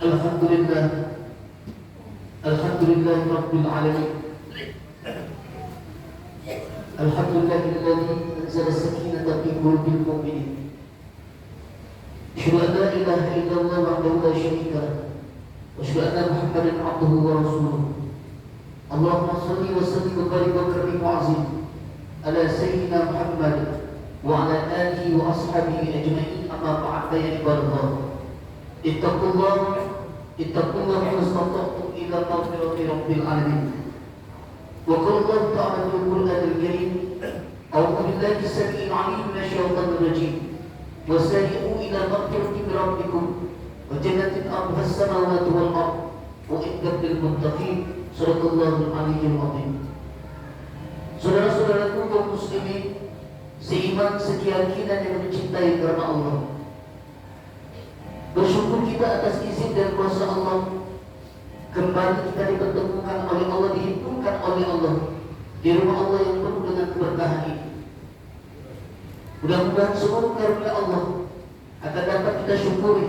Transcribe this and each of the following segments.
Alhamdulillah, Alhamdulillah Rabbil Alamin. Alhamdulillahilladzi anzala sakinata fi qulubil mu'minin. Asyhadu an la ilaha illallah wahdahu la syarika lah. Wa asyhadu anna Muhammadan abduhu wa rasuluh. Allahumma shalli wa sallim wa barik wa karrim wa azim ala sayyidina Muhammad wa ala alihi wa ashabihi ajma'in. Amma ba'd, ya ibadallah. Ittaqullah mastata'tum ila maghfirati rabbil alamin. Wa qala Allah ta'ala fil Qur'anil Karim, a'udzu billahi as-sami'il 'alim minasy syaithanir rajim. Wasari'u ila maghfirati rabbikum wa jannatin 'arduha as-samawati wal ardh wa u'iddat lil muttaqin. Shadaqallahul 'aliyyul 'azim. Saudara-saudaraku kaum muslimin, seiman sekeyakinan yang mencintai karena Allah, bersyukur kita atas izin dan kuasa Allah, kembali kita dipertemukan oleh Allah, dihimpunkan oleh Allah di rumah Allah yang penuh dengan keberkahan ini. Mudah-mudahan seluruh karunia Allah akan dapat kita syukuri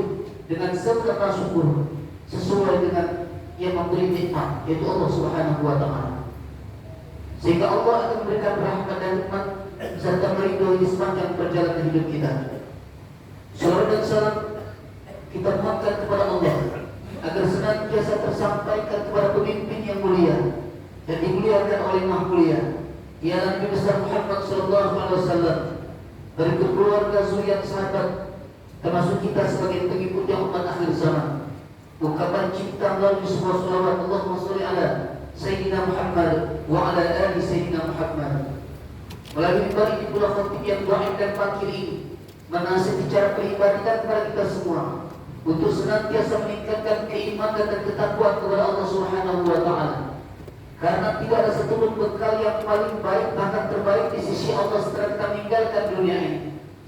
dengan segala syukur sesuai dengan yang memberi nikmat, yaitu Allah Subhanahu wa Ta'ala, sehingga Allah akan memberikan rahmat dan nikmat serta meridhoi sepanjang perjalanan hidup kita. Salawat dan salam kita mohonkan kepada Allah agar senantiasa tersampaikan kepada pemimpin yang mulia dan dimuliakan oleh Maha Mulia, ialah Nabi besar Muhammad sallallahu alaihi wasallam, dari keluarga, zuriat, sahabat, termasuk kita sebagai pengikut yang umat akhir zaman. Ungkapan cipta melalui sebuah salawat, Allahumma sholli ala Sayyidina Muhammad wa ala ali Sayyidina Muhammad. Melalui mimbar ini pula khatib yang dhaif dan fakir ini menasihati cara peribadatan kepada kita semua untuk senantiasa meningkatkan keimanan dan ketakwaan kepada Allah Subhanahu wa Ta'ala. Karena tidak ada satupun bekal yang paling baik, bahkan terbaik di sisi Allah setelah kita meninggalkan dunia ini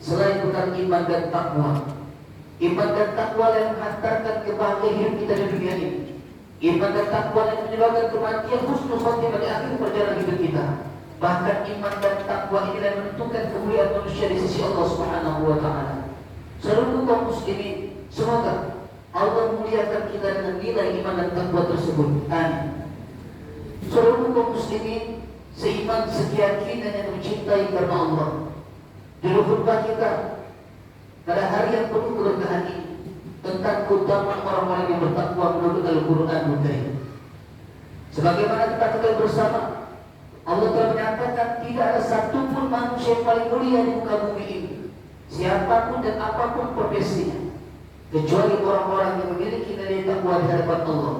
selain bekal iman dan takwa. Iman dan takwa yang menghantarkan kebahagiaan hidup kita di dunia ini. Iman dan takwa yang menyebabkan kematian husnul khotimah di akhir perjalanan hidup kita. Bahkan iman dan takwa ini yang menentukan kemuliaan manusia di sisi Allah Subhanahu wa Ta'ala. Seluruh kaum muslimin, semoga Allah muliakan kita dengan nilai iman dan takwa tersebut. Amin. Seluruh kaum muslimin, seiman sekeyakinan yang mencintai karena Allah, di khutbah kita pada hari yang penuh keberkahan ini tentang keutamaan orang-orang yang bertakwa menurut Al-Qur'anul Karim. Sebagaimana kita ketahui bersama, Allah telah menyatakan tidak ada satupun manusia yang paling mulia di muka bumi ini, siapapun dan apapun profesinya, kecuali orang-orang yang memiliki nilai takwa di hadapan Allah.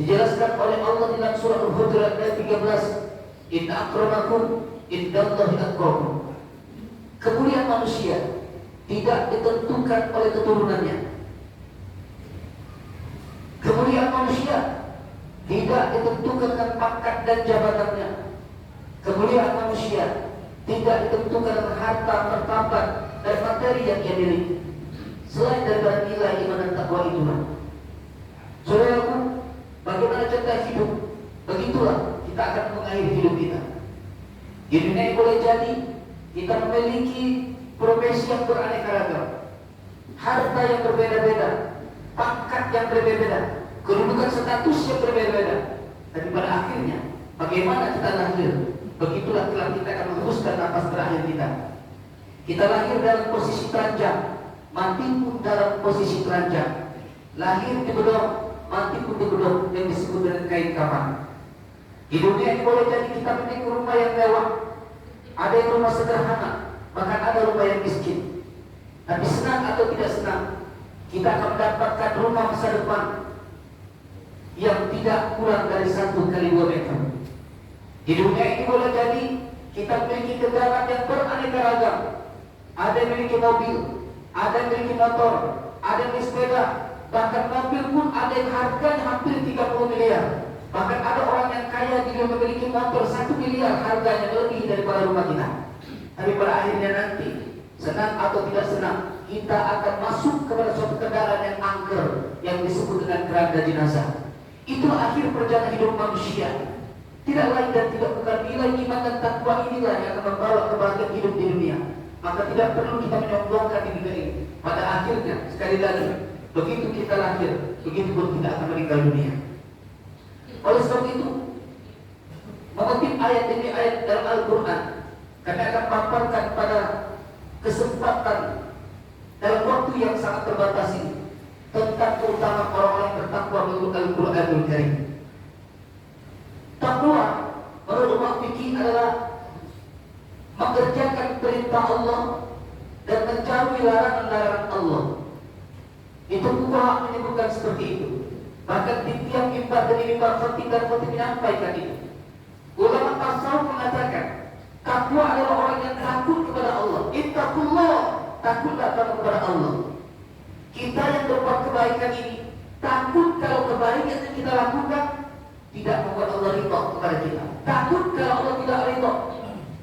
Dijelaskan oleh Allah di dalam surah Al-Hujurat ayat 13, inna akramakum indallahi atqakum. Kemuliaan manusia tidak ditentukan oleh keturunannya. Kemuliaan manusia tidak ditentukan dengan pangkat dan jabatannya. Kemuliaan manusia tidak ditentukan dengan harta, martabat, dan materi yang ia miliki, selain daripada nilai iman dan takwa itulah. Saudaraku, bagaimana contoh hidup, begitulah kita akan mengakhiri hidup kita. Di dunia ini boleh jadi kita memiliki profesi yang beraneka ragam, harta yang berbeda-beda, pangkat yang berbeda-beda, kedudukan status yang berbeda-beda. Tapi pada akhirnya, bagaimana kita lahir, begitulah kelak kita akan menghembuskan nafas terakhir kita. Kita lahir dalam posisi telanjang, mati pun dalam posisi telanjang. Lahir di bedok, mati pun di bedok yang disebut dengan kain kafan. Di dunia ini boleh jadi kita memiliki rumah yang mewah, ada yang rumah sederhana, bahkan ada rumah yang miskin. Tapi senang atau tidak senang, kita akan mendapatkan rumah masa depan yang tidak kurang dari 1 kali 2 meter. Di dunia ini boleh jadi kita memiliki kendaraan yang beraneka ragam. Ada yang memiliki mobil, ada yang memiliki motor, ada yang memiliki sepeda, bahkan mobil pun ada yang harganya hampir 30 miliar. Bahkan ada orang yang kaya dia memiliki motor 1 miliar harganya, lebih daripada rumah kita. Tapi pada akhirnya nanti, senang atau tidak senang, kita akan masuk kepada suatu kendaraan yang angker yang disebut dengan keranda jenazah. Itulah akhir perjalanan hidup manusia. Tidak lain dan tidak bukan nilai iman dan takwa inilah yang akan membawa kebahagiaan hidup di dunia. maka tidak perlu kita menyombongkan di dunia ini. Pada akhirnya, sekali lagi, begitu kita lahir, begitu pun kita akan meninggal dunia. Oleh sebab itu, mengutip ayat demi ayat dalam Al-Quran, kami akan paparkan pada kesempatan dalam waktu yang sangat terbatas ini tentang keutamaan orang-orang yang bertakwa menurut Al-Quranul Karim. Takwa menurut ulama fikih adalah mengerjakan perintah Allah dan menjauhi larangan-larangan Allah. Itu ulama menyebutkan seperti itu. Bahkan di tiap mimbar demi mimbar khotib dan khotib menyampaikan itu. Ulama tasawuf mengatakan takwa adalah orang yang takut kepada Allah. Ittaqullah, takutlah kepada Allah. Kita yang berbuat kebaikan ini takut kalau kebaikan yang kita lakukan tidak membuat Allah ridha kepada kita. Takut kalau Allah tidak ridha.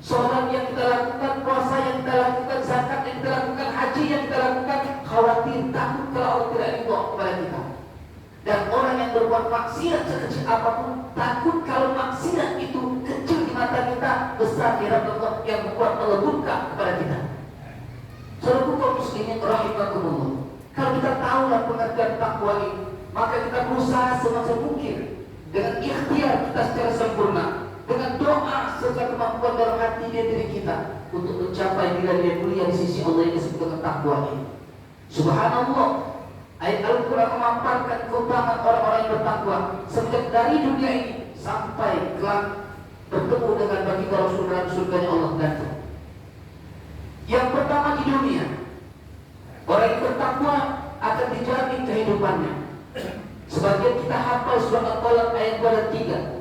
Sholat yang kita lakukan, puasa yang kita lakukan, zakat yang kita lakukan, haji yang kita lakukan, khawatir takut kalau Allah tidak ridha kepada kita. Dan orang yang berbuat maksiat sekecil apapun takut kalau maksiat itu kecil di mata kita, besar di hadapan Allah yang membuat Allah murka kepada kita. Saudara kaum muslimin rahimakumullah. Kalau kita tahulah pengertian takwa ini, maka kita berusaha semaksimal mungkin dengan ikhtiar kita secara sempurna, dengan doa serta kemampuan dalam hati diri kita untuk mencapai nilai mulia di sisi Allah yang disebut dengan takwa ini. Subhanallah, ayat Al-Quran memaparkan keutamaan orang-orang yang bertakwa sejak dari dunia ini sampai kelak bertemu dengan baginda Rasul dalam surganya Allah nanti. Yang pertama di dunia, orang yang bertakwa akan dijamin kehidupannya. Sebagian kita hafal surat Al-Talaq ayat 2 dan 3.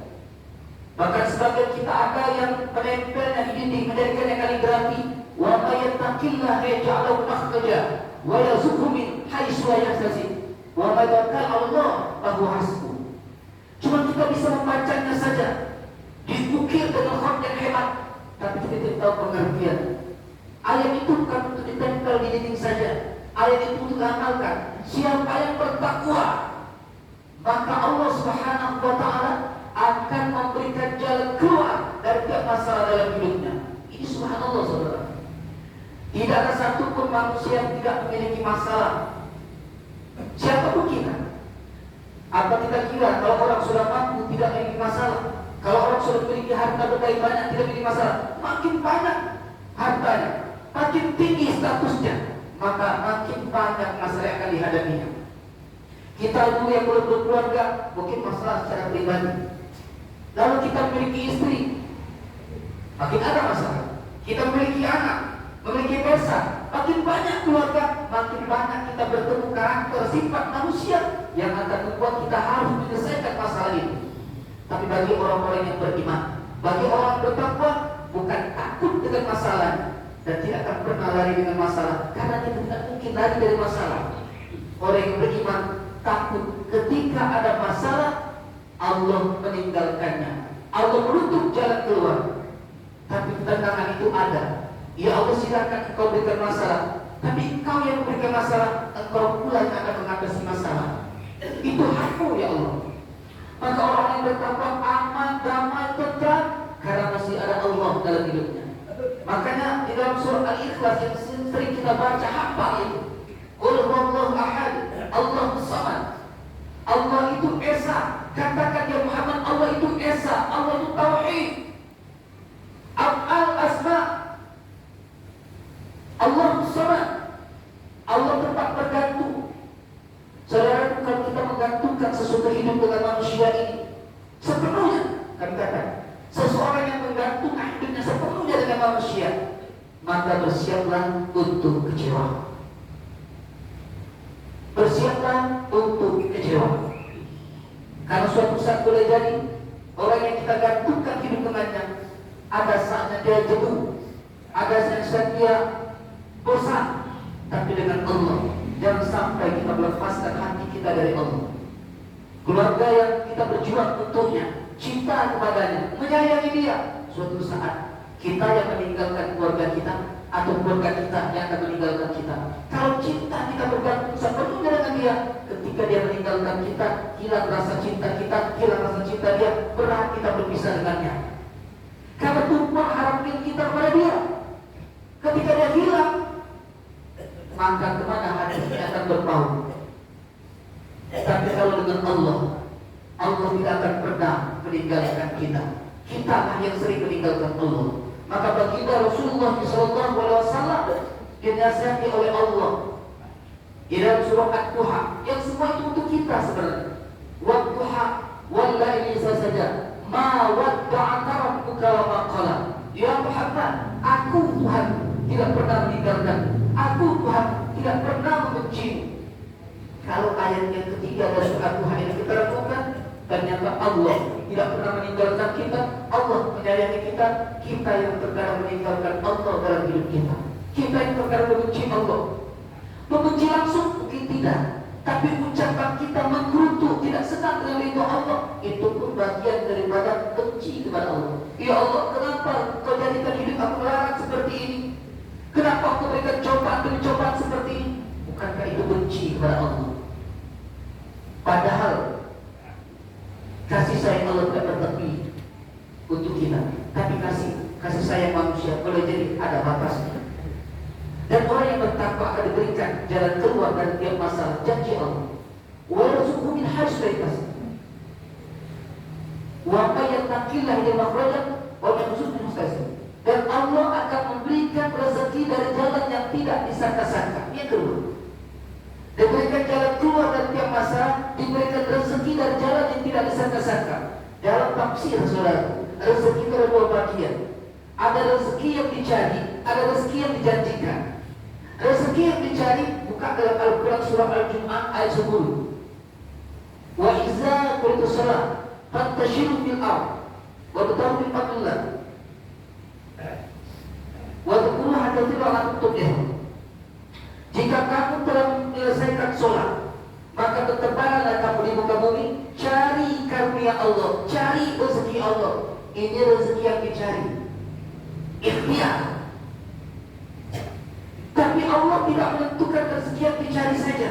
Bahkan sebagian kita ada yang menempelnya di dinding, menjadikannya kaligrafi. Wa may yattaqillaha yaj'al lahu makhraja wa yarzuqhu min haitsu la yahtasib. Wa may tawakkal 'ala Allah fa huwa hasbuh. Cuma kita bisa membacanya saja, diukir dengan khat yang hebat, tapi kita tidak tahu pengertian. Ayat itu bukan untuk ditempel di dinding saja. Ayat itu untuk diamalkan. Siapa yang bertakwa, maka Allah Subhanahu wa ta'ala akan memberikan jalan keluar dari tiap masalah dalam hidupnya. Ini subhanallah saudara. Tidak ada satupun manusia yang tidak memiliki masalah. Siapapun kita. Apa kita kira kalau orang sudah mampu tidak memiliki masalah? Kalau orang sudah memiliki harta berbagai banyak tidak memiliki masalah? Makin banyak hartanya, makin tinggi statusnya, maka makin banyak masalah yang akan dihadapinya. Kita dulu yang belum berkeluarga mungkin masalah secara pribadi. Lalu kita memiliki istri, makin ada masalah. Kita memiliki anak, memiliki pesa, makin banyak keluarga, makin banyak kita bertemu karakter sifat manusia yang akan membuat kita harus menyelesaikan masalah itu. Tapi bagi orang-orang yang beriman, bagi orang bertakwa, bukan takut dengan masalah dan tidak akan pernah lari dengan masalah, karena kita tidak mungkin lari dari masalah. Orang yang beriman takut ketika ada masalah, Allah meninggalkannya, Allah menutup jalan keluar. Tapi tentangan itu ada. Ya Allah, silakan engkau berikan masalah, tapi engkau yang memberikan masalah, engkau pula yang akan mengatasi masalah. Itu hakmu ya Allah. Maka orang yang bertakwa aman, damai, tentram, karena masih ada Allah dalam hidupnya. Makanya di dalam surah Al-Ikhlas yang sering kita baca hafal itu, Qul huwallahu ahad, Allahus samad. Allah itu esa. Katakan ya Muhammad, Allah itu esa, Allah itu tauhid. Af'al asma. Allahus samad. Allah tempat bergantung. Saudara, kalau kita menggantungkan sesuatu hidup dengan manusia ini sepenuhnya, kami katakan, seseorang yang menggantungkan hidupnya sepenuhnya dengan manusia, maka bersiaplah untuk kecewa. Bersiaplah untuk kecewa. Karena suatu saat boleh jadi orang yang kita gantungkan hidup dengannya, ada saatnya dia jenuh, ada saatnya dia bosan. Tapi dengan Allah, jangan sampai kita melepaskan hati kita dari Allah. Keluarga yang kita berjuang untuknya, cinta kepadanya, menyayangi dia, suatu saat kita yang meninggalkan keluarga kita atau keluarga kita yang akan meninggalkan kita. Kalau cinta kita bergantung sepenuhnya dengan dia, ketika dia meninggalkan kita, hilang rasa cinta kita, hilang rasa cinta dia, berat kita berpisah dengannya. Karena tumpah harapan kita kepada dia. Ketika dia hilang meninggalkan kita. Kita lah yang sering meninggalkan Allah. Maka baginda Rasulullah SAW dinasihati oleh Allah di dalam surah Ad-Duha, yang semua itu untuk kita sebenarnya. Wad-duha wal laili saja, ma wadda'aka rabbuka wa ma qala. Ya Muhammad, aku Tuhan tidak pernah meninggalkan, aku Tuhan tidak pernah membencimu. Kalau ayat yang ketiga dari surah Ad-Duha ini kita renungkan, ternyata Allah tidak pernah meninggalkan kita, Allah menyayangi kita. Kita yang terkadang meninggalkan Allah dalam hidup kita. Kita yang terkadang membenci Allah. Membenci langsung mungkin tidak, tapi ucapan kita menggerutu, tidak senang dengan ridho Allah, itu pun bagian daripada benci kepada Allah. Ya Allah, kenapa kau jadikan hidup aku melarat seperti ini? Kenapa kau berikan cobaan demi cobaan seperti ini? Bukankah itu benci kepada Allah? Padahal kasih sayang Allah tidak bertepi untuk kita, tapi kasih sayang manusia boleh jadi ada batasnya. Dan orang yang bertakwa akan diberikan jalan keluar dari tiap masalah, janji Allah. Wa yarzuqhu min haitsu la yahtasib. Wa may yattaqillah yaj'al makhrajan wa yarzuqhu min haitsu la yahtasib. Dan Allah akan memberikan rezeki dari jalan yang tidak disangka-sangka. Yang kedua, diberikan jalan keluar dari tiap masalah, diberikan rezeki dari jalan yang tidak disangka-sangka. Dalam tafsir saudara, rezeki itu ada dua bagian. Ada rezeki yang dicari, ada rezeki yang dijanjikan. Rezeki yang dicari buka dalam Al-Quran surah Al-Jum'ah ayat 10. Wa iza qultu salat fantashiru fil ard wa tatawu min fadlillah wa taqulu hatta tilawat tubih. Jika kamu telah menyelesaikan sholat, maka bertebaranlah kamu di muka bumi, cari karunia Allah, cari rezeki Allah. Ini rezeki yang dicari, ikhtiar. Tapi Allah tidak menentukan rezeki yang dicari saja.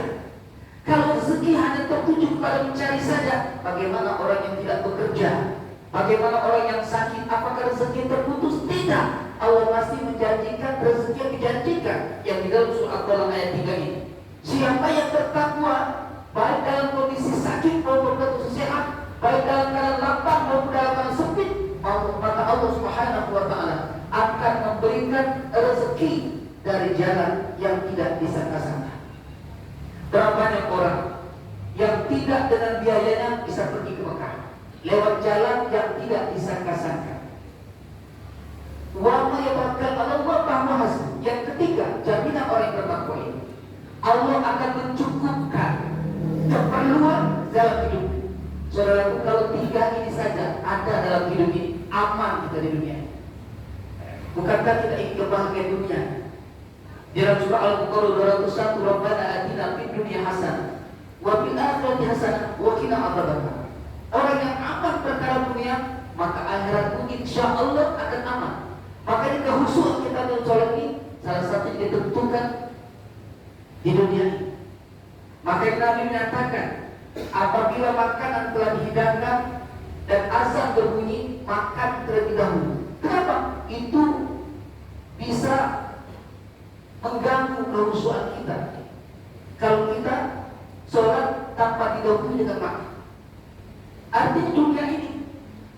Kalau rezeki hanya tertuju kepada mencari saja, bagaimana orang yang tidak bekerja? Bagaimana orang yang sakit? Apakah rezeki terputus? Tidak. Allah masih menjanjikan rezeki yang dijanjikan, yang di dalam surah Al-Qalam ayat 3 ini. Siapa yang bertakwa, baik dalam kondisi sakit maupun kondisi sehat, baik dalam keadaan lapang maupun dalam keadaan sempit, maka Allah Subhanahu wa Ta'ala akan memberikan rezeki dari jalan yang tidak disangka-sangka. Berapa banyak orang yang tidak dengan biayanya bisa pergi ke Mekah lewat jalan yang tidak disangka-sangka. Wa ma yatawakkal 'ala Allah fahuwa hasbuh. Yang ketiga, jaminan orang yang bertakwa ini, Allah akan mencukupkan keperluan dalam hidup. Saudaraku, kalau tiga ini saja ada dalam hidup ini, aman kita di dunia. Bukankah kita ingin kebahagiaan dunia? Di dalam surah Al-Baqarah 201, Rabbana atina fid dunya hasanah wa fil akhirati hasanah wa qina adzabannar. Orang yang aman perkara dunia, maka akhirat pun insya Allah akan aman. Makanya kehusuan kita dalam sholat ini salah satu yang ditentukan di dunia ini. Maka Nabi menyatakan, apabila makanan telah dihidangkan dan azan berbunyi, makan terlebih dahulu. Kenapa? Itu bisa mengganggu kehusuan kita. Kalau kita sholat tanpa didahului dengan makan, artinya dunia ini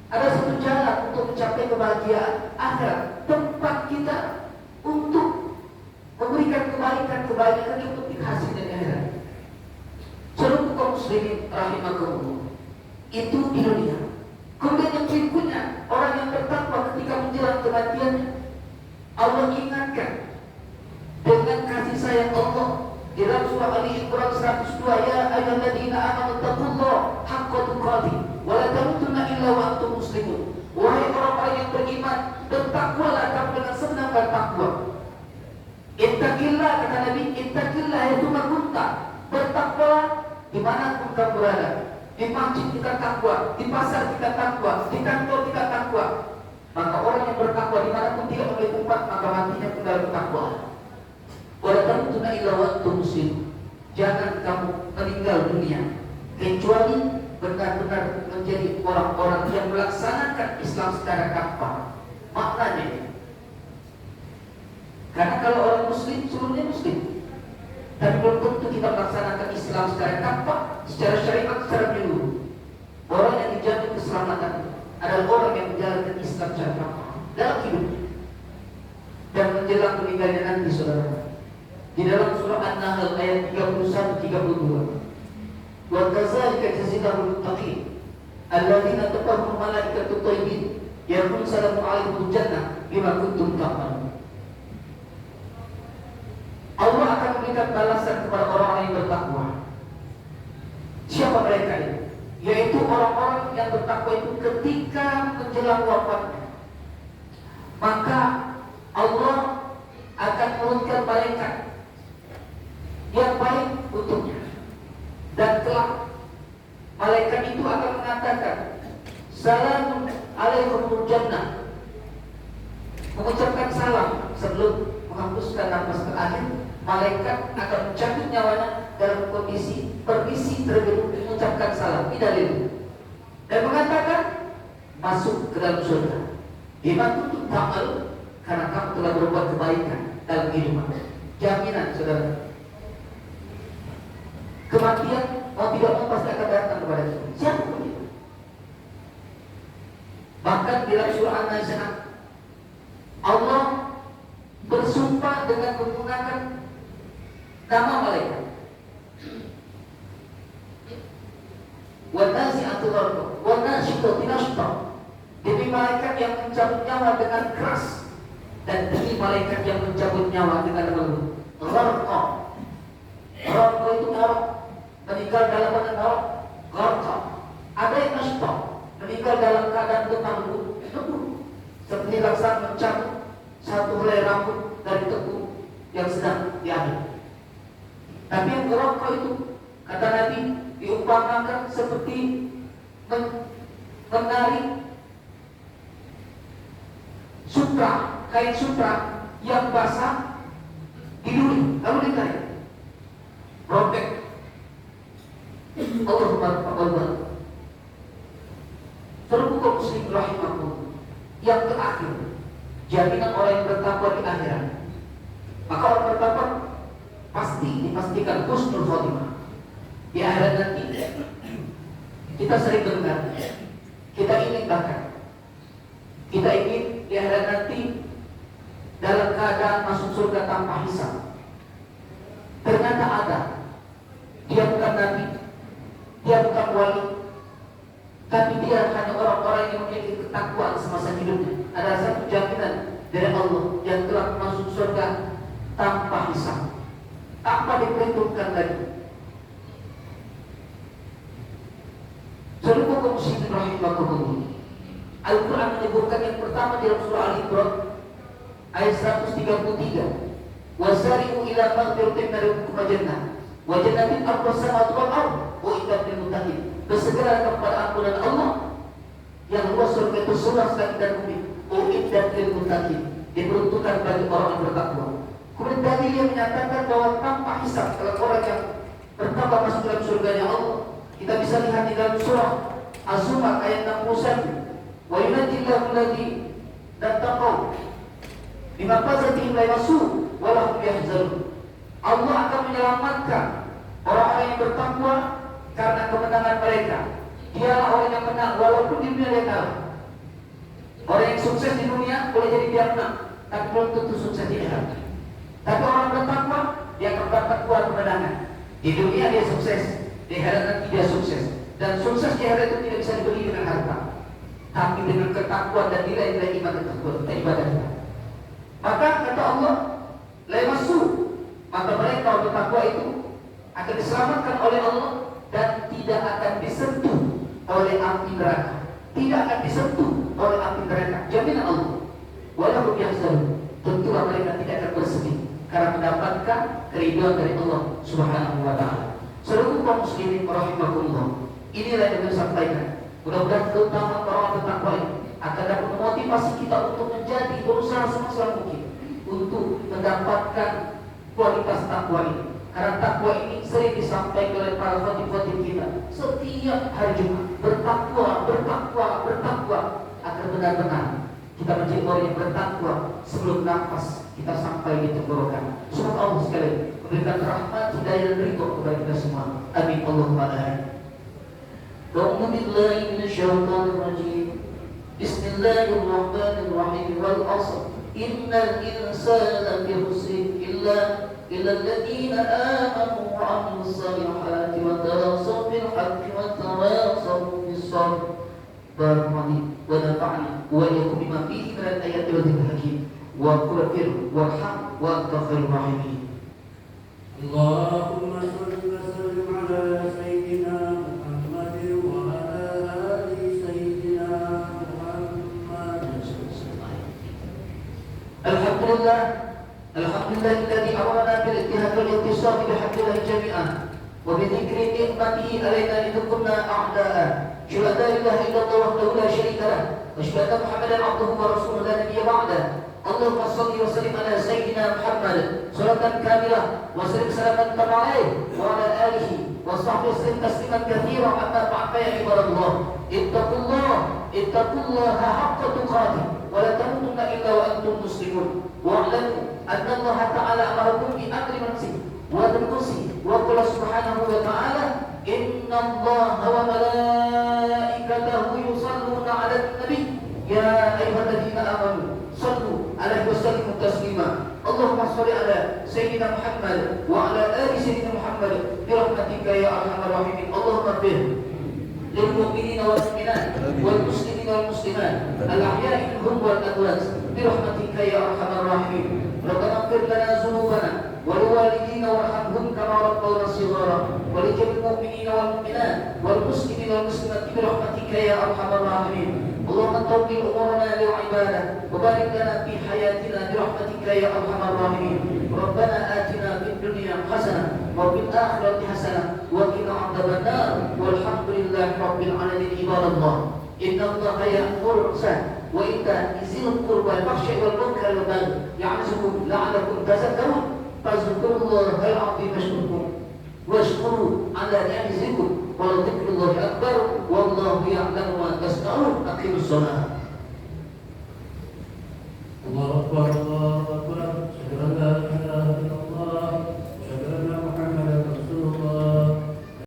ada satu jalan untuk mencapai kebahagiaan akhirat, tempat kita untuk memberikan kebaikan yang penting hasil dari akhirat. Seluruh kaum muslimin rahimakumullah, itu di dunia. Kemudian yang berikutnya, orang yang bertakwa ketika menjelang kematiannya, Allah ingatkan dengan kasih sayang Allah di dalam surah Ali Imran 102, ya ayyuhalladzina amanu taqullaha haqqa tuqatih wa la tamutunna illa wa antum muslimun. Wahai orang-orang yang beriman, bertakwalah kamu dengan sebenar-benar takwa. Ittaqillah, kata Nabi, ittaqillah yaitu kunta. Bertakwalah dimanapun kamu berada. Di masjid kita takwa, di pasar kita takwa, di kantor kita takwa. Maka orang yang bertakwa dimanapun tidak memiliki tempat, maka matinya pun dalam takwa. Wala tamutunna illa wa antum muslimun. Jangan kamu meninggal dunia kecuali benar-benar menjadi orang-orang yang melaksanakan Islam secara kampah. Maknanya, karena kalau orang muslim seluruhnya muslim, tapi belum tentu kita melaksanakan Islam secara kampah, secara syariat, secara menyeluruh. Orang yang dijamin keselamatan adalah orang yang menjalankan Islam secara praktik dalam hidupnya dan menjelang meninggalnya nanti, saudara. Di dalam surah An-Nahl ayat 31-32, wa kadzalika jazaa'ul muttaqin alladzina taqahum malaikatu thayyibin yaqulu salamu alaihim jannah bima kuntum ta'malun. Allah akan memberikan balasan kepada orang-orang yang bertakwa. Siapa mereka itu? Yaitu orang-orang yang bertakwa itu ketika menjelang wafatnya, maka Allah akan menurunkan malaikat yang baik untuknya, dan kelak malaikat itu akan mengatakan salamun alaikum jannah, mengucapkan salam sebelum menghembuskan nafas terakhir. Malaikat akan mencabut nyawanya dalam kondisi permisi terlebih dahulu, mengucapkan salam tidak dulu dan mengatakan masuk ke dalam surga. Bima kuntum ta'malun, karena kamu telah berbuat kebaikan dalam kehidupan. Jaminan, saudara. Kematian mau tidak mau pasti akan datang kepada kita. Siapa pun itu. Bahkan di dalam surah An-Nazi'at Allah bersumpah dengan menggunakan nama malaikat. Wan-nazi'atu gharqa, wan-nashitati nashta. Demi malaikat yang mencabut nyawa dengan keras, dan demi malaikat yang mencabut nyawa dengan lembut. Gharqa. Gharqa itu orang meninggal dalam keadaan orang. Gharqa. Ada yang nashta, meninggal dalam keadaan lemah lembut. Seperti laksana mencabut satu helai rambut dari tepung yang sedang diambil. Tapi yang gharqa itu, kata Nabi, diumpamakan seperti menarik sutra, kain sutra yang basah diduri lalu ditarik, robek. Allahumma taqabbal. Seluruh kaum muslim rahimakumullah. Yang terakhir, jaminan orang yang bertakwa di akhirat. Maka orang bertakwa pasti dipastikan husnul khotimah di akhirat nanti. Kita sering dengar, kita ingin bahkan, kita ingin di akhirat nanti dalam keadaan masuk surga tanpa hisab. Ternyata ada, dia bukan nabi, dia bukan wali, tapi dia hanya orang-orang yang memiliki ketakwaan semasa hidupnya. Ada satu jaminan dari Allah yang telah masuk surga tanpa hisab, tanpa diperhitungkan lagi. Seluruh kaum muslimin rahimakumullah. Al-Quran menyebutkan yang pertama dalam surah Al-Imran ayat 133, wasari'u ila maghfiratin min rabbikum wa jannah wa jannatin arduha as-samawati wal ardh uiddat lil muttaqin. Bersegera kepada ampunan Allah yang luas surga itu seluas langit dan bumi. Uiddat lil muttaqin, diperuntukkan bagi orang yang bertakwa. Kemudian dalil yang menyatakan bahwa tanpa hisab kalau orang yang bertakwa masuk dalam surganya Allah. Kita bisa lihat di dalam surah Az-Zumar ayat 61, wa yunajjillahu alladhi taqaw bima fazatihim la yasu wa lahum yahzanun. Allah akan menyelamatkan orang-orang yang bertakwa karena kemenangan mereka. Dialah orang yang menang walaupun di dunia dia kalah. Orang yang sukses di dunia boleh jadi dia menang, tapi belum tentu sukses di akhirat. Tapi orang bertakwa dia akan dapat buah kemenangan. Di dunia dia sukses, di akhirat nanti dia sukses. Dan sukses di akhirat itu tidak bisa dibeli dengan harta, tapi dengan ketakwaan dan nilai-nilai iman dan ibadah kita. Maka kata Allah, la yamassu, maka mereka orang bertakwa itu akan diselamatkan oleh Allah dan tidak akan disentuh oleh api neraka. Tidak akan disentuh oleh api neraka. Jaminan Allah. Walau yahzanun, tentulah mereka tidak akan bersedih karena mendapatkan keridhaan dari Allah Subhanahu wa taala. Seluruh kaum muslimin rahimakumullah. Inilah yang kami sampaikan. Mudah-mudahan keutamaan orang bertakwa ini akan dapat memotivasi kita untuk menjadi berusaha semaksimal mungkin untuk mendapatkan kualitas takwa ini. Karena takwa ini sering disampaikan oleh para khatib-khatib kita setiap hari Jumat. Bertakwa agar benar-benar kita menjadi orang yang bertakwa sebelum nafas kita sampai di tenggorokan. Semoga Allah sekalian memberikan rahmat, hidayah dan ridho kepada kita semua. Amin Allahumma amin. A'udzu billahi minasyaitonir rajim. الله الرحمن الرحيم والعصر إن الإنسان لفي خسر إلا الذين آمنوا وعملوا الصالحات وتواصوا بالحق وتواصوا بالصبر. بارك الله ونفعني وإياكم بما فيه من الآيات والذكر الحكيم واغفر وارحم وأنت خير الراحمين. اللهم صل وسلم على سيدنا محمد وعلى آل سيدنا محمد. الحمد لله الذي أمرنا بالاجتهاد والاتصال بحق الله جميعا وبذكر نعمته علينا إذ كنا أعداء. أشهد أن لا إله إلا الله وحده لا شريك له وأشهد أن محمدا عبده ورسوله لا نبي بعده. اللهم صل وسلم على سيدنا محمد صلاة كاملة وسلم سلاما تام عليه وعلى آله وصحبه وسلم تسليما كثيرا. أما بعد فيا عباد الله اتقوا الله حق تقاته ولا تموتن إلا وأنتم مسلمون. واعلموا أن الله تعالى أمركم بأمر منزل والقدسي وقال سبحانه وتعالى إن الله وملائكته يصلون على النبي يا أيها الذين آمنوا صلوا عليه وسلموا تسليما. اللهم صل على سيدنا محمد وعلى آل سيدنا محمد برحمتك يا أرحم الراحمين. اللهم اغفر للمؤمنين والمؤمنات والمسلمين والمسلمات الأحياء منهم والأموات برحمتك يا أرحم الراحمين. ربنا اغفر لنا ذنوبنا ولوالدينا وارحمهم كما ربونا صغارا ولجميع المؤمنين والمؤمنات والمسلمين والمسلمات برحمتك يا أرحم الراحمين. اللهم طول أمورنا للعبادة وبارك لنا في حياتنا برحمتك يا أرحم الراحمين. ربنا آتنا في الدنيا حسنة وفي الآخرة حسنة وقنا عذاب النار والحمد لله رب العالمين. عباد الله إن الله يأمر بالإحسان وإيتاء ذي القربى والبخس والمنكر والبغي يعظكم لعلكم تذكرون. فاذكروا الله العظيم يشكركم واشكروا على نعمته ولذكر الله أكبر والله يعلم ما تصنعون. أقيموا الصلاة. الله أكبر.